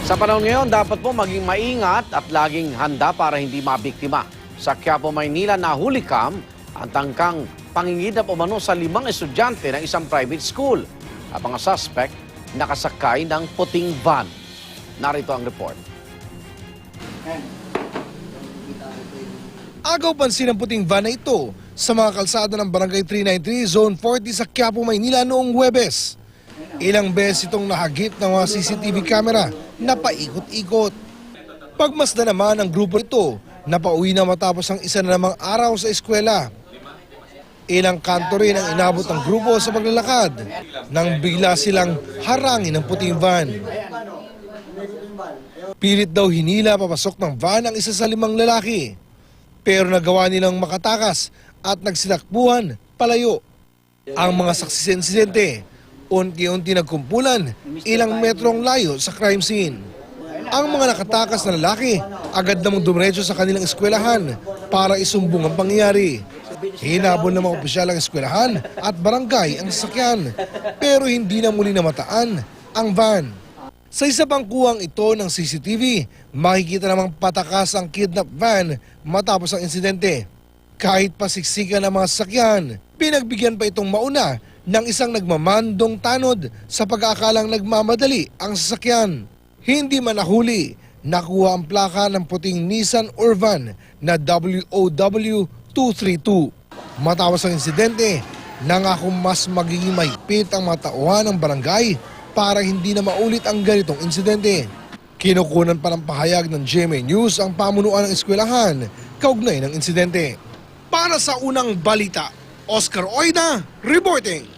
Sa panahon ngayon, dapat po maging maingat at laging handa para hindi mabiktima. Sa Quiapo, Maynila, nahuli ang tangkang pangingisap umano sa 5 estudyante ng isang private school. Ang mga suspect nakasakay ng puting van. Narito ang report. Agaw pansin ang puting van na ito sa mga kalsada ng Barangay 393, Zone 40 sa Quiapo, Maynila noong Huwebes. Ilang beses itong nahagip ng mga CCTV camera na paikot-ikot. Pagmasdan naman ang grupo ito, napauwi na matapos ang isa na namang araw sa eskwela. Ilang kanto rin ang inabot ng grupo sa paglalakad nang bigla silang harangin ng puting van. Pilit daw hinila papasok ng van ang isa sa 5 lalaki. Pero nagawa nilang makatakas at nagsitakbuhan palayo. Ang mga saksi sa insidente, unti-unti nagkumpulan ilang metrong layo sa crime scene. Ang mga nakatakas na lalaki agad namang dumiretso sa kanilang eskwelahan para isumbong ang pangyayari. Hinabol ng mga opisyal ang eskwelahan at barangay ang sasakyan, pero hindi na muli namataan ang van. Sa isa pang kuwang ito ng CCTV, makikita namang patakas ang kidnap van matapos ang insidente. Kahit pasiksikan ang mga sasakyan, pinagbigyan pa itong mauna ng isang nagmamandong tanod sa pag-aakalang nagmamadali ang sasakyan. Hindi man nahuli, nakuha ang plaka ng puting Nissan Urvan na WOW 232. Matapos ang insidente, nangako mas magiging mahigpit ang mga tauhan ng barangay para hindi na maulit ang ganitong insidente. Kinukunan pa ng pahayag ng GMA News ang pamunuan ng eskwelahan kaugnay ng insidente. Para sa unang balita, Oscar Oida reporting.